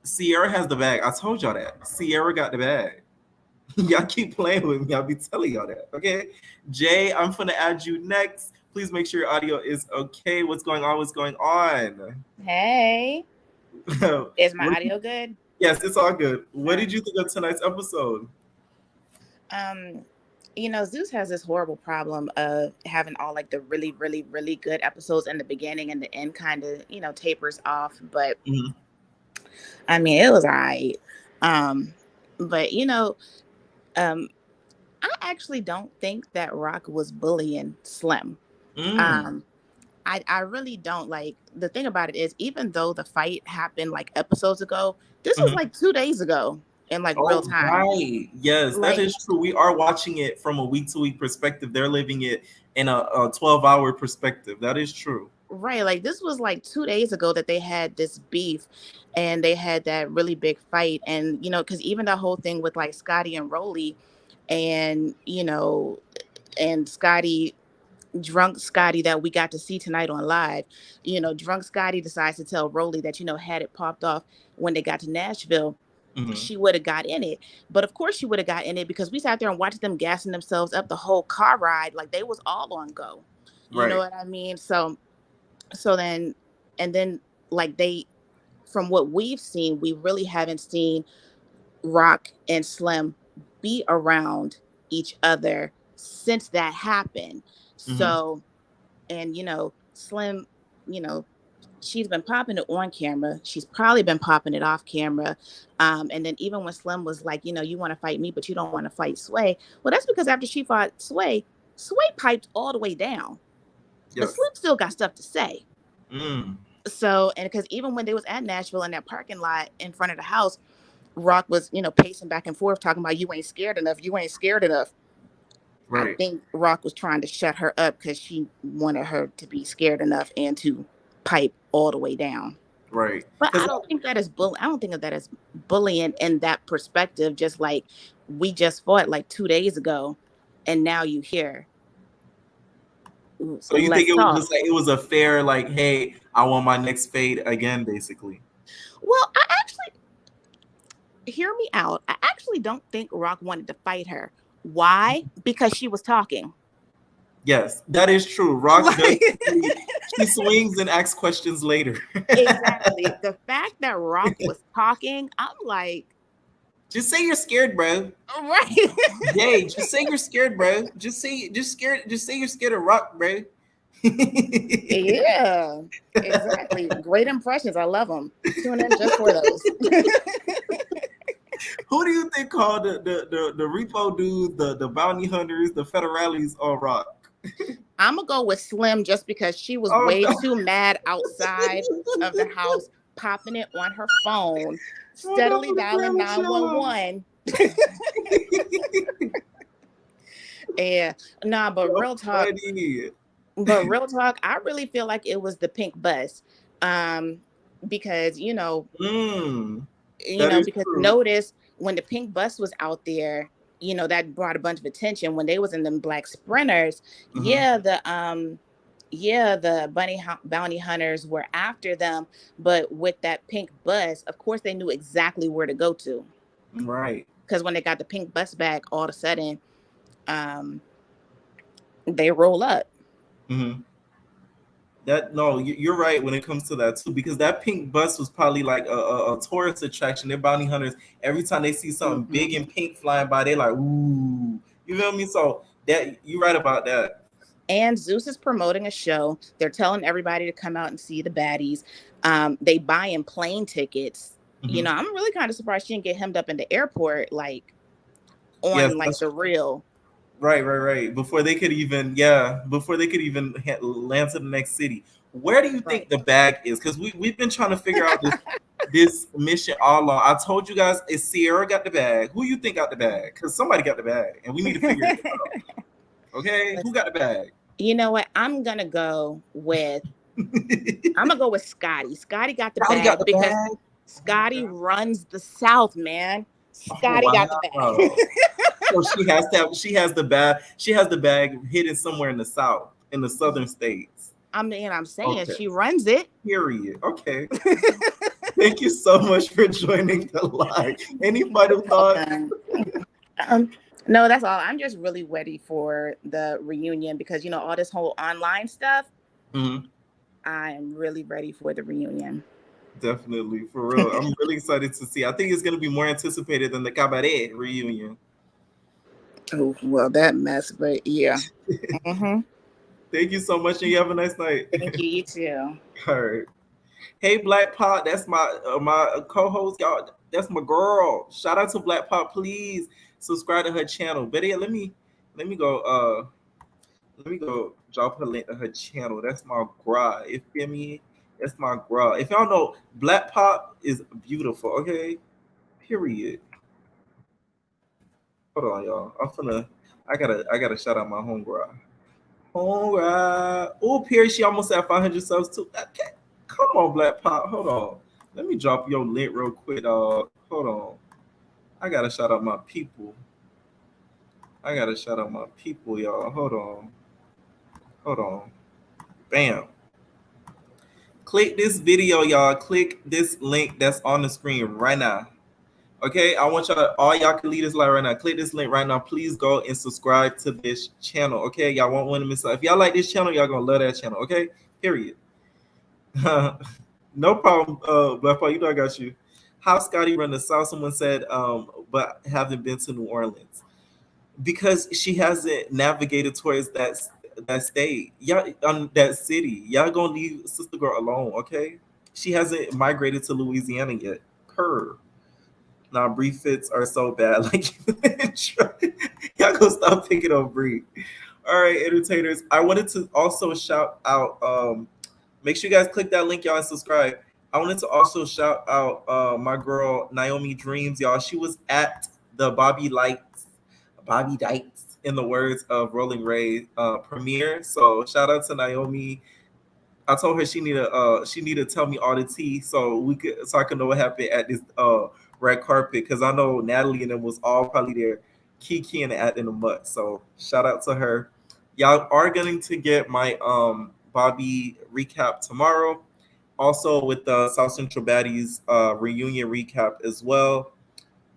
Sierra has the bag. I told y'all that. Sierra got the bag. Y'all keep playing with me. I'll be telling y'all that. Okay, Jay, I'm gonna add you next. Please make sure your audio is okay. What's going on? What's going on? Hey, is my audio good? Yes, it's all good. What did you think of tonight's episode? Zeus has this horrible problem of having all like the really, really, really good episodes in the beginning, and the end kind of, tapers off. But I mean, it was all right. But I actually don't think that Rock was bullying Slim. I really don't. Like, the thing about it is, even though the fight happened like episodes ago, this was like 2 days ago in like real time. Right. Yes, Like, that is true. We are watching it from a week-to-week perspective. They're living it in a 12-hour perspective. That is true. Right. Like, this was like 2 days ago that they had this beef and they had that really big fight. And, because even the whole thing with like Scotty and Rolly and, and Scotty, drunk Scotty that we got to see tonight on live, drunk Scotty decides to tell Rolly that, had it popped off when they got to Nashville, she would have got in it. But of course she would have got in it because we sat there and watched them gassing themselves up the whole car ride. Like, they was all on go. You know what I mean? So then, and then like from what we've seen, we really haven't seen Rock and Slim be around each other since that happened. So, and Slim, she's been popping it on camera. She's probably been popping it off camera. And then even when Slim was like, you want to fight me, but you don't want to fight Sway. Well, that's because after she fought Sway piped all the way down. Yes. But Slim still got stuff to say. So, and because even when they was at Nashville in that parking lot in front of the house, Rock was, pacing back and forth talking about, you ain't scared enough. You ain't scared enough. Right. I think Rock was trying to shut her up because she wanted her to be scared enough and to pipe all the way down. Right. But I don't think that is I don't think of that as bullying in that perspective. Just like we just fought like 2 days ago, and now you hear. So you think it was just like it was a fair, like, hey, I want my next fade again, basically? Well, I actually hear me out. I actually don't think Rock wanted to fight her. Why? Because she was talking. Yes, that is true. Rock she swings and asks questions later. Exactly. The fact that Rock was talking, I'm like, Just say you're scared, bro. Right. Yay, just say you're scared, bro. Just say you're scared of Rock, bro. Yeah, exactly. Great impressions. I love them. Tune in just for those. Who do you think called the repo dudes, the bounty hunters, the federales on Rock? I'm gonna go with Slim just because she was Oh, way no. too mad outside of the house, popping it on her phone, steadily dialing 911. Yeah, nah, but real talk. Funny. But real talk, I really feel like it was the pink bus, because That is because true. notice when the pink bus was out there, that brought a bunch of attention. When they was in them black sprinters, the bounty hunters were after them, but with that pink bus, of course, they knew exactly where to go to. Right. Because when they got the pink bus back, all of a sudden, they roll up. Mm-hmm. You're right when it comes to that too, because that pink bus was probably like a tourist attraction. They're bounty hunters. Every time they see something big and pink flying by, they like, ooh, you know what I mean? So that you're right about that. And Zeus is promoting a show. They're telling everybody to come out and see the baddies. They buying plane tickets. I'm really kind of surprised she didn't get hemmed up in the airport, like on the real. Right. Before they could even land to the next city. Where do you think the bag is? Because we've been trying to figure out this mission all along. I told you guys, is Sierra got the bag? Who you think got the bag? Because somebody got the bag, and we need to figure it out. Okay, who got the bag? You know what? I'm gonna go with Scotty. Scotty got the Scotty bag got the because bag? Scotty runs the South, man. Scotty got the bag. So she has the bag. She has the bag hidden somewhere in the South, in the southern states. I'm saying she runs it. Period. Okay. Thank you so much for joining the live. Any final thoughts? No, that's all. I'm just really ready for the reunion because all this whole online stuff. I am really ready for the reunion. Definitely, for real. I'm really excited to see. I think it's going to be more anticipated than the Cabaret reunion. Oh, well, that mess, but yeah. Thank you so much, and you have a nice night. Thank you. You too. All right. Hey, Black Pot, that's my co-host, y'all. That's my girl. Shout out to Black Pot. Please subscribe to her channel. But yeah, let me go drop her link to her channel. That's my gra. You feel me? That's my gra. If y'all know, Black Pop is beautiful. Okay, period. Hold on, y'all. I gotta shout out my home gra. Home gra. Oh, period. She almost at 500 subs too. Okay. Come on, Black Pop. Hold on. Let me drop your link real quick. Hold on. I gotta shout out my people. Y'all. Hold on. Bam. Click this video, y'all. Click this link that's on the screen right now. Okay, I want all y'all can lead this live right now. Click this link right now. Please go and subscribe to this channel. Okay, y'all won't want to miss out. If y'all like this channel, y'all gonna love that channel. Okay, period. No problem, Black Paul. I got you. How Scotty run the South? Someone said, but haven't been to New Orleans because she hasn't navigated towards that state, y'all, that city. Y'all gonna leave Sister Girl alone, okay? She hasn't migrated to Louisiana yet. Nah, Bree fits are so bad. Like, y'all gonna stop picking on Bree. All right, entertainers. I wanted to also shout out. Make sure you guys click that link, y'all, and subscribe. I wanted to also shout out my girl Naomi Dreams, y'all. She was at the Bobby Dykes, in the words of Rolling Ray, premiere. So shout out to Naomi. I told her she need to tell me all the tea so I can know what happened at this red carpet, because I know Natalie and them was all probably there kikiing and acting a mutt. So shout out to her. Y'all are going to get my Bobby recap tomorrow. Also with the South Central Baddies reunion recap as well.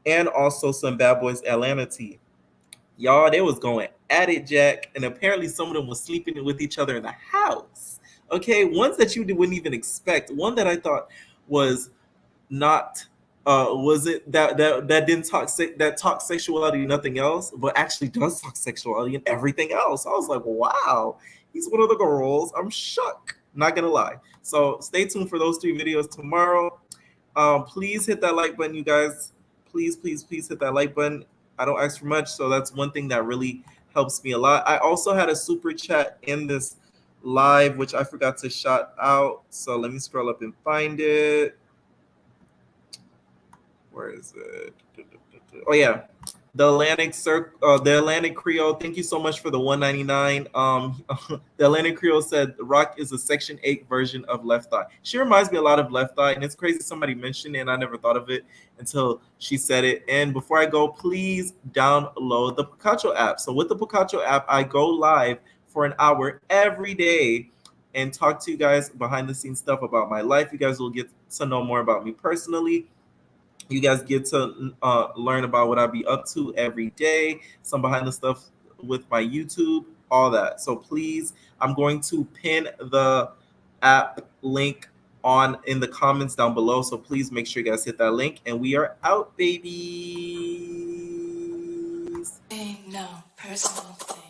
And also some Bad Boys Atlanta tea. Y'all, they was going at it, Jack. And apparently some of them was sleeping with each other in the house. Okay, ones that you wouldn't even expect. One that I thought was not Was it that didn't talk sexuality, nothing else, but actually does talk sexuality and everything else. I was like, wow, he's one of the girls. I'm shook. Not gonna lie. So stay tuned for those 3 videos tomorrow. Please hit that like button, you guys. Please, please, please hit that like button. I don't ask for much, so that's one thing that really helps me a lot. I also had a super chat in this live, which I forgot to shout out. So let me scroll up and find it. Where is it? Oh yeah, the Atlantic Creole. Thank you so much for the $1.99. The Atlantic Creole said Rock is a Section 8 version of Left Eye. She reminds me a lot of Left Eye, and it's crazy somebody mentioned it, and I never thought of it until she said it. And before I go, please download the Pococho app. So with the Pococho app, I go live for an hour every day and talk to you guys behind the scenes stuff about my life. You guys will get to know more about me personally. You guys get to learn about what I be up to every day, some behind the stuff with my YouTube, all that. So please, I'm going to pin the app link on in the comments down below. So please make sure you guys hit that link, and we are out, babies. Ain't no personal thing.